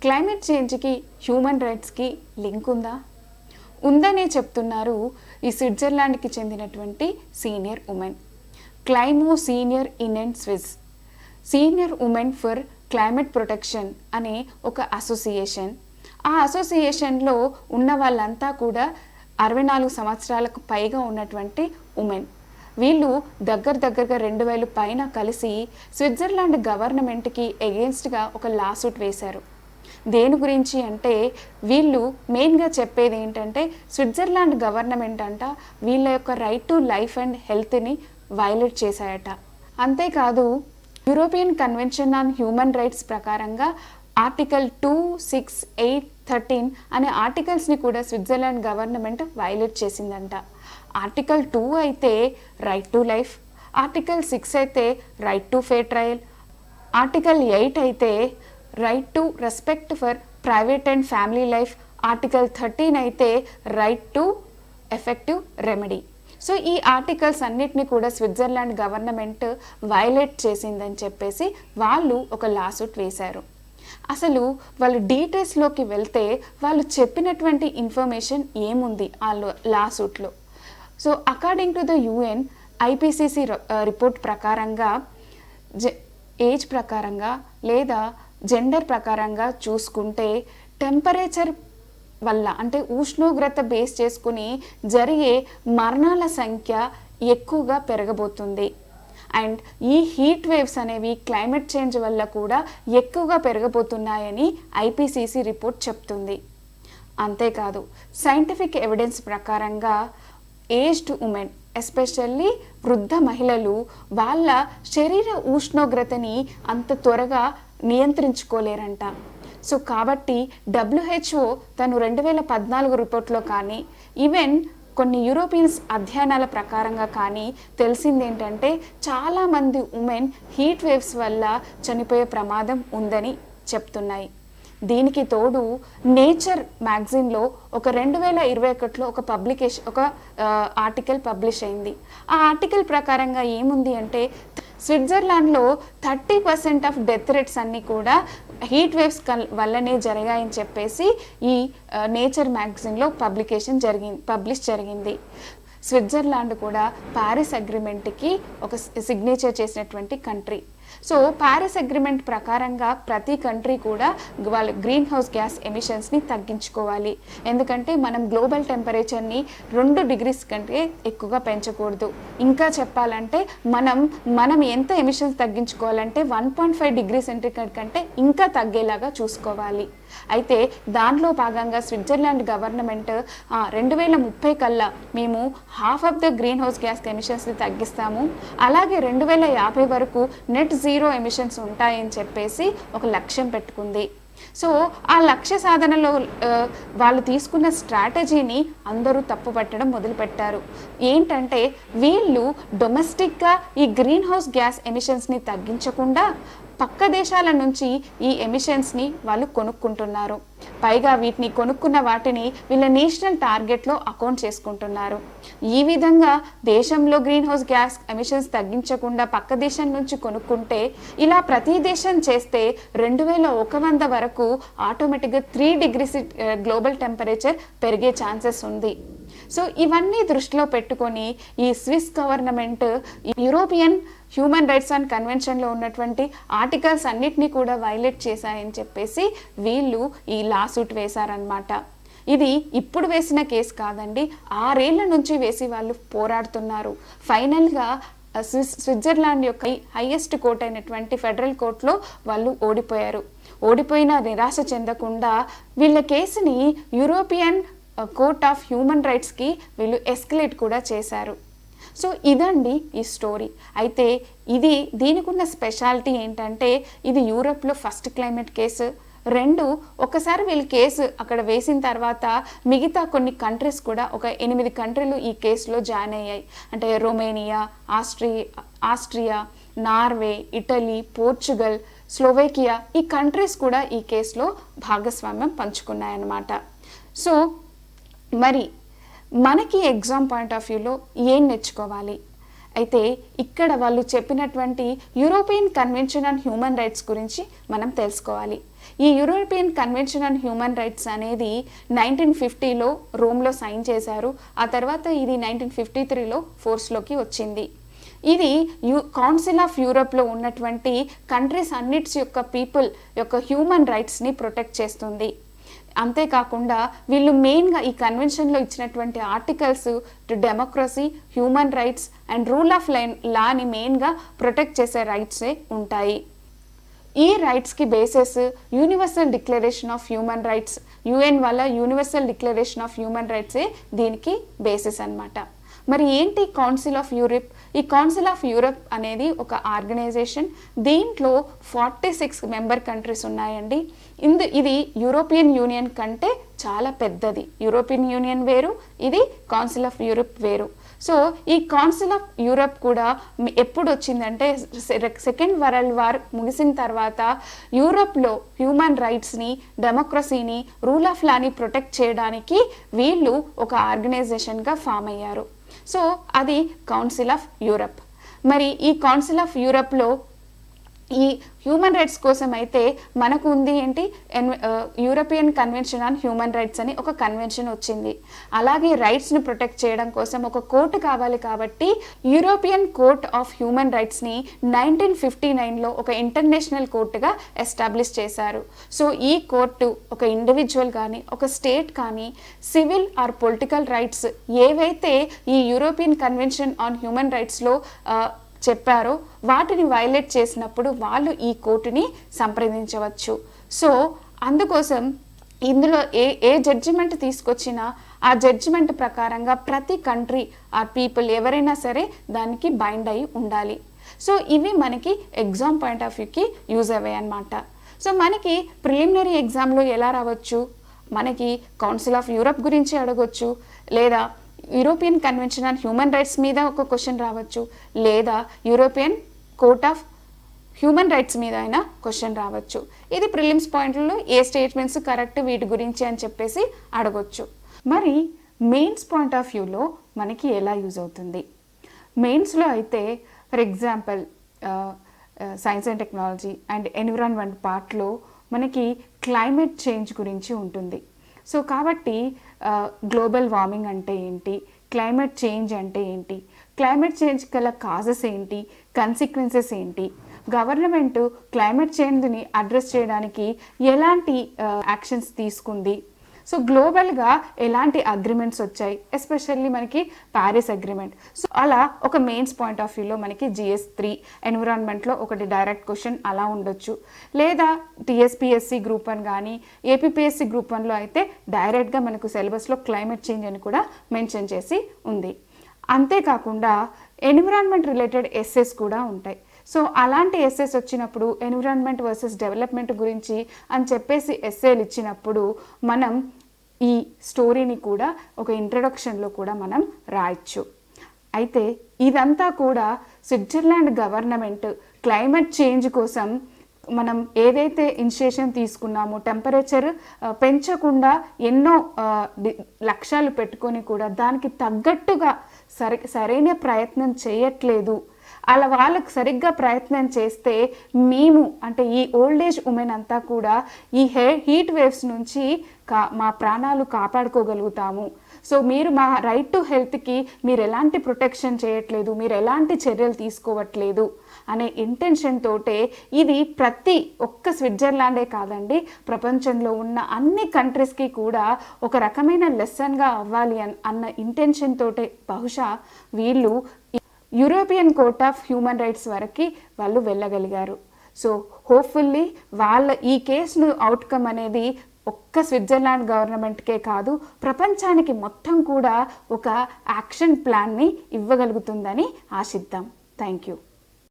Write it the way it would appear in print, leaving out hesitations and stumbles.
Climate చేంజ్కి human రైట్స్కి link ఉందా? ఉందనే చెప్తున్నారు ఈ స్విట్జర్లాండ్కి చెందినటువంటి senior women. Klima senior in and Swiss, senior women for climate protection అనే ఒక అసోసియేషన్. ఆ అసోసియేషన్లో ఉన్న వాళ్ళంతా కూడా 64 సంవత్సరాలకు పైగా ఉన్నటువంటి ఉమెన్. వీళ్ళు దగ్గరగా 2000 పైన కలిసి స్విట్జర్లాండ్ గవర్నమెంట్కి ఎగెన్స్ట్గా ఒక లాసూట్ వేశారు. దేని గురించి అంటే వీళ్ళు మెయిన్గా చెప్పేది ఏంటంటే స్విట్జర్లాండ్ గవర్నమెంట్ అంట వీళ్ళ యొక్క రైట్ టు లైఫ్ అండ్ హెల్త్ని వైలేట్ చేశాయట. అంతేకాదు European convention on human rights ప్రకారంగా ఆర్టికల్ 2, 6, 8, 13 అనే ఆర్టికల్స్ని కూడా స్విట్జర్లాండ్ గవర్నమెంట్ వైలేట్ చేసిందంట. ఆర్టికల్ 2 అయితే రైట్ టు లైఫ్, ఆర్టికల్ 6 అయితే right to fair trial, article 8 అయితే right to respect for private and family life, article 13 అయితే right to effective remedy. So ఈ ఆర్టికల్స్ అన్నిటిని కూడా స్విట్జర్లాండ్ గవర్నమెంట్ వైలేట్ చేసిందని చెప్పేసి వాళ్ళు ఒక లాసూట్ వేశారు. అసలు వాళ్ళు డీటెయిల్స్లోకి వెళ్తే వాళ్ళు చెప్పినటువంటి ఇన్ఫర్మేషన్ ఏముంది ఆ లాసూట్లో. So according to the UN IPCC report ప్రకారంగా ఏజ్ ప్రకారంగా లేదా జెండర్ ప్రకారంగా చూసుకుంటే టెంపరేచర్ వల్ల అంటే ఉష్ణోగ్రత బేస్ చేసుకుని జరిగే మరణాల సంఖ్య ఎక్కువగా పెరగబోతుంది. అండ్ ఈ హీట్ వేవ్స్ అనేవి క్లైమేట్ చేంజ్ వల్ల కూడా ఎక్కువగా పెరగబోతున్నాయని ఐపీసీసీ రిపోర్ట్ చెప్తుంది. అంతేకాదు సైంటిఫిక్ ఎవిడెన్స్ ప్రకారంగా ఏజ్డ్ ఉమెన్ ఎస్పెషల్లీ వృద్ధ మహిళలు వాళ్ళ శరీర ఉష్ణోగ్రతని అంత త్వరగా నియంత్రించుకోలేరంట. సో కాబట్టి WHO తను 2014 రిపోర్ట్లో కానీ ఈవెన్ కొన్ని యూరోపియన్స్ అధ్యయనాల ప్రకారంగా కానీ తెలిసింది ఏంటంటే చాలామంది ఉమెన్ హీట్ వేవ్స్ వల్ల చనిపోయే ప్రమాదం ఉందని చెప్తున్నాయి. దీనికి తోడు నేచర్ మ్యాగజైన్లో ఒక 2021లో ఒక ఆర్టికల్ పబ్లిష్ అయింది. ఆ ఆర్టికల్ ప్రకారంగా ఏముంది అంటే స్విట్జర్లాండ్లో 30% ఆఫ్ డెత్ రేట్స్ అన్నీ కూడా హీట్ వేవ్స్ వల్లనే జరిగాయని చెప్పేసి ఈ నేచర్ మ్యాగజైన్లో పబ్లిష్ జరిగింది. స్విట్జర్లాండ్ కూడా ప్యారిస్ అగ్రిమెంట్కి ఒక సిగ్నేచర్ చేసినటువంటి కంట్రీ. సో ప్యారిస్ అగ్రిమెంట్ ప్రకారంగా ప్రతి కంట్రీ కూడా వాళ్ళ గ్రీన్ హౌస్ గ్యాస్ ఎమిషన్స్ని తగ్గించుకోవాలి. ఎందుకంటే మనం గ్లోబల్ టెంపరేచర్ని 2 డిగ్రీస్ కంటే ఎక్కువగా పెంచకూడదు. ఇంకా చెప్పాలంటే మనం ఎంత ఎమిషన్స్ తగ్గించుకోవాలంటే 1.5 డిగ్రీ సెంటీగ్రేడ్ కంటే ఇంకా తగ్గేలాగా చూసుకోవాలి. అయితే దాంట్లో భాగంగా స్విట్జర్లాండ్ గవర్నమెంట్ 2030 కల్లా మేము half of the greenhouse gas ఎమిషన్స్ని తగ్గిస్తాము, అలాగే 2050 వరకు నెట్ జీరో ఎమిషన్స్ ఉంటాయని చెప్పేసి ఒక లక్ష్యం పెట్టుకుంది. సో ఆ లక్ష్య సాధనలో వాళ్ళు తీసుకున్న స్ట్రాటజీని అందరూ తప్పుపట్టడం మొదలుపెట్టారు. ఏంటంటే వీళ్ళు డొమెస్టిక్గా ఈ గ్రీన్ హౌస్ గ్యాస్ ఎమిషన్స్ని తగ్గించకుండా పక్క దేశాల నుంచి ఈ ఎమిషన్స్ని వాళ్ళు కొనుక్కుంటున్నారు. పైగా వీటిని కొనుక్కున్న వాటిని వీళ్ళ నేషనల్ టార్గెట్లో అకౌంట్ చేసుకుంటున్నారు. ఈ విధంగా దేశంలో గ్రీన్ హౌస్ గ్యాస్ ఎమిషన్స్ తగ్గించకుండా పక్క దేశం నుంచి కొనుక్కుంటే ఇలా ప్రతి దేశం చేస్తే 2100 వరకు ఆటోమేటిక్గా 3 డిగ్రీస్ గ్లోబల్ టెంపరేచర్ పెరిగే ఛాన్సెస్ ఉంది. సో ఇవన్నీ దృష్టిలో పెట్టుకొని ఈ Swiss government European human rights and కన్వెన్షన్లో ఉన్నటువంటి ఆర్టికల్స్ అన్నిటినీ కూడా వైలేట్ చేశాయని చెప్పేసి వీళ్ళు ఈ లాసూట్ వేశారనమాట. ఇది ఇప్పుడు వేసిన కేసు కాదండి, 6 ఏళ్ల నుంచి వేసి వాళ్ళు పోరాడుతున్నారు. ఫైనల్గా స్విట్జర్లాండ్ యొక్క హైయెస్ట్ కోర్ట్ అయినటువంటి ఫెడరల్ కోర్టులో వాళ్ళు ఓడిపోయారు. ఓడిపోయిన నిరాశ చెందకుండా వీళ్ళ కేసుని యూరోపియన్ కోర్ట్ ఆఫ్ హ్యూమన్ రైట్స్కి వీళ్ళు ఎస్కలేట్ కూడా చేశారు. సో ఇదండి ఈ స్టోరీ. అయితే దీనికి ఉన్న స్పెషాలిటీ ఏంటంటే ఇది యూరోప్లో ఫస్ట్ క్లైమేట్ కేసు. 2 ఒకసారి వీళ్ళు కేసు అక్కడ వేసిన తర్వాత మిగతా కొన్ని కంట్రీస్ కూడా ఒక 8 కంట్రీలు ఈ కేసులో జాయిన్ అయ్యాయి. అంటే Romania, Austria, Norway, Italy, Portugal, Slovakia ఈ కంట్రీస్ కూడా ఈ కేసులో భాగస్వామ్యం పంచుకున్నాయన్నమాట. సో మరి మనకి ఎగ్జామ్ పాయింట్ ఆఫ్ వ్యూలో ఏం నేర్చుకోవాలి? అయితే ఇక్కడ వాళ్ళు చెప్పినటువంటి European convention on human rights గురించి మనం తెలుసుకోవాలి. ఈ European convention on human rights అనేది 1950లో రోమ్లో సైన్ చేశారు. ఆ తర్వాత ఇది 1953లో ఫోర్స్లోకి వచ్చింది. ఇది కౌన్సిల్ ఆఫ్ యూరోప్లో ఉన్నటువంటి కంట్రీస్ అన్నిట్స్ యొక్క పీపుల్ యొక్క హ్యూమన్ రైట్స్ని ప్రొటెక్ట్ చేస్తుంది. అంతేకాకుండా వీళ్ళు మెయిన్గా ఈ కన్వెన్షన్లో ఇచ్చినటువంటి articles democracy, human rights and rule of లాని మెయిన్గా ప్రొటెక్ట్ చేసే రైట్సే ఉంటాయి. ఈ రైట్స్కి bases universal declaration of human rights, UN వల్ల యూనివర్సల్ డిక్లరేషన్ ఆఫ్ హ్యూమన్ రైట్సే దీనికి బేసిస్ అన్నమాట. మరి ఏంటి కౌన్సిల్ ఆఫ్ యూరప్? ఈ కౌన్సిల్ ఆఫ్ యూరప్ అనేది ఒక ఆర్గనైజేషన్. దీంట్లో 46 మెంబర్ కంట్రీస్ ఉన్నాయండి. ఇది యూరోపియన్ యూనియన్ కంటే చాలా పెద్దది. యూరోపియన్ యూనియన్ వేరు, ఇది కౌన్సిల్ ఆఫ్ యూరప్ వేరు. సో ఈ కౌన్సిల్ ఆఫ్ యూరప్ కూడా ఎప్పుడు వచ్చిందంటే సెకండ్ వరల్డ్ వార్ ముగిసిన తర్వాత యూరప్లో హ్యూమన్ రైట్స్ని, డెమోక్రసీని, రూల్ ఆఫ్ లాని ప్రొటెక్ట్ చేయడానికి వీళ్ళు ఒక ఆర్గనైజేషన్గా ఫామ్ అయ్యారు. సో అది కౌన్సిల్ ఆఫ్ యూరప్. మరి ఈ కౌన్సిల్ ఆఫ్ యూరప్లో ఈ హ్యూమన్ రైట్స్ కోసం అయితే మనకు ఉంది ఏంటి, European convention on human rights అని ఒక కన్వెన్షన్ వచ్చింది. అలాగే రైట్స్ని ప్రొటెక్ట్ చేయడం కోసం ఒక కోర్టు కావాలి కాబట్టి యూరోపియన్ కోర్ట్ ఆఫ్ హ్యూమన్ రైట్స్ని 1959లో ఒక ఇంటర్నేషనల్ కోర్టుగా ఎస్టాబ్లిష్ చేశారు. సో ఈ కోర్టు ఒక ఇండివిజువల్ కానీ ఒక స్టేట్ కానీ సివిల్ ఆర్ పొలిటికల్ రైట్స్ ఏవైతే ఈ యూరోపియన్ కన్వెన్షన్ ఆన్ హ్యూమన్ రైట్స్లో చెప్పారో వాటిని వైలేట్ చేసినప్పుడు వాళ్ళు ఈ కోర్టుని సంప్రదించవచ్చు. సో అందుకోసం ఇందులో ఏ జడ్జిమెంట్ తీసుకొచ్చినా ఆ జడ్జిమెంట్ ప్రకారంగా ప్రతి కంట్రీ ఆ పీపుల్ ఎవరైనా సరే దానికి బైండ్ అయి ఉండాలి. సో ఇవి మనకి ఎగ్జామ్ పాయింట్ ఆఫ్ వ్యూకి యూజ్ అయ్యాయి అన్నమాట. సో మనకి ప్రిలిమినరీ ఎగ్జామ్లో ఎలా రావచ్చు, మనకి కౌన్సిల్ ఆఫ్ యూరప్ గురించి అడగొచ్చు, లేదా European convention on human rights మీద ఒక క్వశ్చన్ రావచ్చు, లేదా European court of human rights మీద అయినా క్వశ్చన్ రావచ్చు. ఇది ప్రిలిమ్స్ పాయింట్లలో ఏ స్టేట్మెంట్స్ కరెక్ట్ వీటి గురించి అని చెప్పేసి అడగొచ్చు. మరి మెయిన్స్ పాయింట్ ఆఫ్ వ్యూలో మనకి ఎలా యూజ్ అవుతుంది? మెయిన్స్లో అయితే for example science and technology and environment పార్ట్లో మనకి క్లైమేట్ చేంజ్ గురించి ఉంటుంది. సో కాబట్టి గ్లోబల్ వార్మింగ్ అంటే ఏంటి, క్లైమేట్ చేంజ్ అంటే ఏంటి, క్లైమేట్ చేంజ్ గల కాజెస్ ఏంటి, కన్సిక్వెన్సెస్ ఏంటి, గవర్నమెంట్ క్లైమేట్ చేంజ్ని అడ్రస్ చేయడానికి ఎలాంటి యాక్షన్స్ తీసుకుంది, సో గ్లోబల్గా ఎలాంటి అగ్రిమెంట్స్ వచ్చాయి, ఎస్పెషల్లీ మనకి ప్యారిస్ అగ్రిమెంట్. సో అలా ఒక మెయిన్స్ పాయింట్ ఆఫ్ వ్యూలో మనకి GS3 ఎన్విరాన్మెంట్లో ఒకటి డైరెక్ట్ క్వశ్చన్ అలా ఉండొచ్చు, లేదా TSPSC గ్రూప్ 1 కానీ APPSC గ్రూప్ 1లో అయితే డైరెక్ట్గా మనకు సిలబస్లో క్లైమేట్ చేంజ్ అని కూడా మెన్షన్ చేసి ఉంది. అంతేకాకుండా ఎన్విరాన్మెంట్ రిలేటెడ్ ఎస్సెస్ కూడా ఉంటాయి. సో అలాంటి ఎస్సేస్ వచ్చినప్పుడు ఎన్విరాన్మెంట్ వర్సెస్ డెవలప్మెంట్ గురించి అని చెప్పేసి ఎస్సేలు ఇచ్చినప్పుడు మనం ఈ స్టోరీని కూడా ఒక ఇంట్రడక్షన్లో కూడా మనం రాయొచ్చు. అయితే ఇదంతా కూడా స్విట్జర్లాండ్ గవర్నమెంట్ క్లైమేట్ చేంజ్ కోసం మనం ఏదైతే ఇనిషియేషన్ తీసుకున్నామో టెంపరేచర్ పెంచకుండా ఎన్నో లక్ష్యాలు పెట్టుకొని కూడా దానికి తగ్గట్టుగా సరైన ప్రయత్నం చేయట్లేదు. అలా వాళ్ళకు సరిగ్గా ప్రయత్నం చేస్తే మేము అంటే ఈ ఓల్డ్ ఏజ్ ఉమెన్ అంతా కూడా ఈ హీట్ వేవ్స్ నుంచి మా ప్రాణాలు కాపాడుకోగలుగుతాము. సో మీరు మా రైట్ టు హెల్త్కి మీరు ఎలాంటి ప్రొటెక్షన్ చేయట్లేదు, మీరు ఎలాంటి చర్యలు తీసుకోవట్లేదు అనే ఇంటెన్షన్ తోటే ఇది ప్రతి ఒక్క స్విట్జర్లాండే కాదండి, ప్రపంచంలో ఉన్న అన్ని కంట్రీస్కి కూడా ఒక రకమైన లెసన్గా అవ్వాలి అన్న ఇంటెన్షన్ తోటే బహుశా వీళ్ళు European court of human rights వరకు వాళ్ళు వెళ్ళగలిగారు. సో హోప్ఫుల్లీ వాళ్ళ ఈ కేసును అవుట్కమ్ అనేది ఒక్క స్విట్జర్లాండ్ గవర్నమెంట్కే కాదు ప్రపంచానికి మొత్తం కూడా ఒక యాక్షన్ ప్లాన్ని ఇవ్వగలుగుతుందని ఆశిద్దాం. Thank you.